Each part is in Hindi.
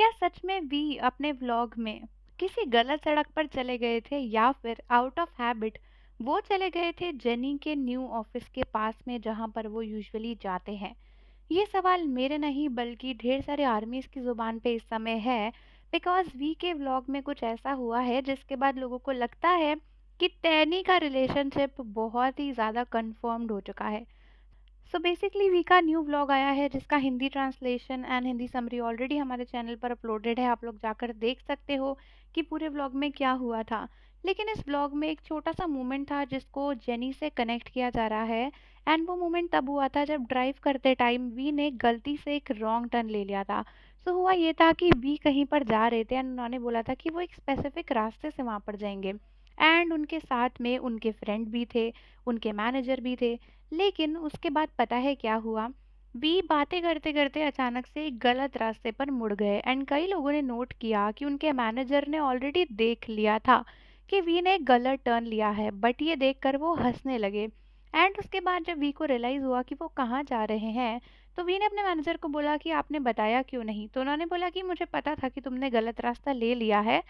क्या सच में वी अपने व्लॉग में किसी गलत सड़क पर चले गए थे या फिर आउट ऑफ हैबिट वो चले गए थे जेनी के न्यू ऑफिस के पास में जहां पर वो यूजुअली जाते हैं? ये सवाल मेरे नहीं बल्कि ढेर सारे आर्मीज की जुबान पे इस समय है। बिकॉज वी के व्लॉग में कुछ ऐसा हुआ है जिसके बाद लोगों को लगता है कि टैनी का रिलेशनशिप बहुत ही ज़्यादा कंफर्म्ड हो चुका है। सो बेसिकली वी का न्यू व्लॉग आया है जिसका Hindi translation and Hindi summary already हमारे चैनल पर अपलोडेड है। आप लोग जाकर देख सकते हो कि पूरे व्लॉग में क्या हुआ था। लेकिन इस व्लॉग में एक छोटा सा मोमेंट था जिसको जेनी से कनेक्ट किया जा रहा है। एंड वो मोमेंट तब हुआ था जब ड्राइव करते टाइम वी ने गलती से एक रॉन्ग टर्न ले लिया था। सो हुआ ये था कि वी कहीं पर जा रहे थे एंड उन्होंने बोला था कि वो एक स्पेसिफिक रास्ते से वहाँ पर जाएंगे। एंड उनके साथ में उनके फ्रेंड भी थे, उनके मैनेजर भी थे। लेकिन उसके बाद पता है क्या हुआ? वी बातें करते करते अचानक से एक गलत रास्ते पर मुड़ गए एंड कई लोगों ने नोट किया कि उनके मैनेजर ने ऑलरेडी देख लिया था कि वी ने एक गलत टर्न लिया है, बट ये देखकर वो हंसने लगे। एंड उसके बाद जब वी को रियलाइज हुआ कि वो कहाँ जा रहे हैं, तो वी ने अपने मैनेजर को बोला कि आपने बताया क्यों नहीं? तो उन्होंने बोला कि मुझे पता था कि तुमने गलत रास्ता ले लिया है,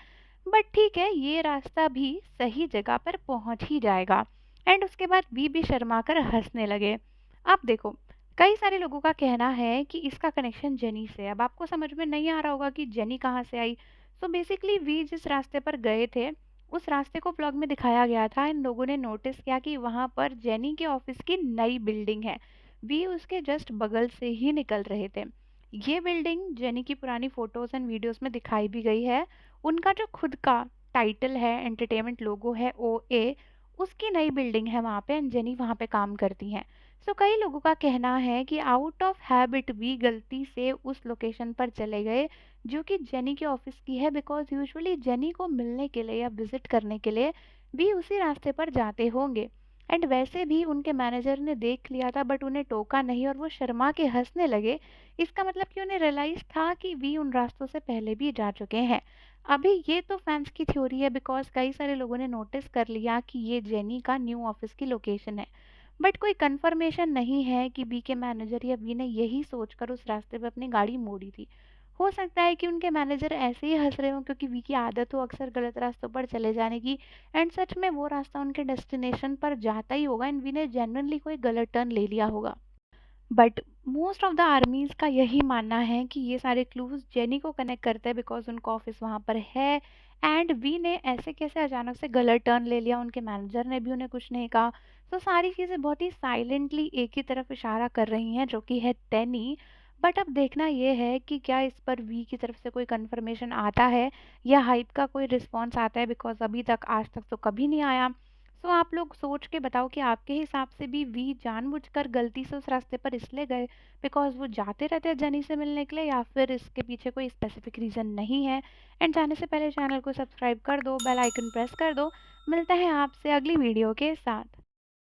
बट ठीक है, ये रास्ता भी सही जगह पर पहुंच ही जाएगा। एंड उसके बाद वी भी शर्मा कर हंसने लगे। अब देखो, कई सारे लोगों का कहना है कि इसका कनेक्शन जेनी से है। अब आपको समझ में नहीं आ रहा होगा कि जेनी कहाँ से आई। सो बेसिकली वी जिस रास्ते पर गए थे उस रास्ते को ब्लॉग में दिखाया गया था। इन लोगों ने नोटिस किया कि वहां पर जेनी के ऑफिस की नई बिल्डिंग है। वी उसके जस्ट बगल से ही निकल रहे थे। ये बिल्डिंग जेनी की पुरानी फोटोज एंड वीडियोस में दिखाई भी गई है। उनका जो खुद का टाइटल है, एंटरटेनमेंट लोगो है, ओ ए, उसकी नई बिल्डिंग है वहाँ पे एंड जेनी वहाँ पे काम करती हैं। सो कई लोगों का कहना है कि आउट ऑफ हैबिट भी गलती से उस लोकेशन पर चले गए जो कि जेनी के ऑफिस की है। बिकॉज यूजुअली जेनी को मिलने के लिए या विजिट करने के लिए भी उसी रास्ते पर जाते होंगे। एंड वैसे भी उनके मैनेजर ने देख लिया था बट उन्हें टोका नहीं और वो शर्मा के हंसने लगे। इसका मतलब कि उन्हें रियलाइज था कि वी उन रास्तों से पहले भी जा चुके हैं। अभी ये तो फैंस की थ्योरी है बिकॉज कई सारे लोगों ने नोटिस कर लिया कि ये जेनी का न्यू ऑफिस की लोकेशन है। बट कोई कंफर्मेशन नहीं है कि बी के मैनेजर या बी ने यही सोचकर उस रास्ते पे अपनी गाड़ी मोड़ी थी। हो सकता है कि उनके मैनेजर ऐसे ही हंस रहे हो क्योंकि बी की आदत हो अक्सर गलत रास्तों पर चले जाने की। एंड सच में वो रास्ता उनके डेस्टिनेशन पर जाता ही होगा एंड बी ने जेन्युइनली कोई गलत टर्न ले लिया होगा। But most of the armies का यही मानना है कि ये सारे क्लूज जेनी को कनेक्ट करते हैं बिकॉज उनका ऑफिस वहां पर है। एंड वी ने ऐसे कैसे अचानक से गलत टर्न ले लिया, उनके मैनेजर ने भी उन्हें कुछ नहीं कहा। तो सारी चीज़ें बहुत ही साइलेंटली एक ही तरफ इशारा कर रही हैं जो कि है टेनी। बट अब देखना ये है कि क्या इस पर वी की तरफ से कोई कंफर्मेशन आता है या हाइप का कोई रिस्पॉन्स आता है, बिकॉज अभी तक आज तक तो कभी नहीं आया। सो आप लोग सोच के बताओ कि आपके हिसाब से भी वी जानबूझकर गलती से उस रास्ते पर इसलिए गए बिकॉज वो जाते रहते हैं जनी से मिलने के लिए, या फिर इसके पीछे कोई स्पेसिफिक रीज़न नहीं है? एंड जाने से पहले चैनल को सब्सक्राइब कर दो, बेल आइकन प्रेस कर दो। मिलते हैं आपसे अगली वीडियो के साथ।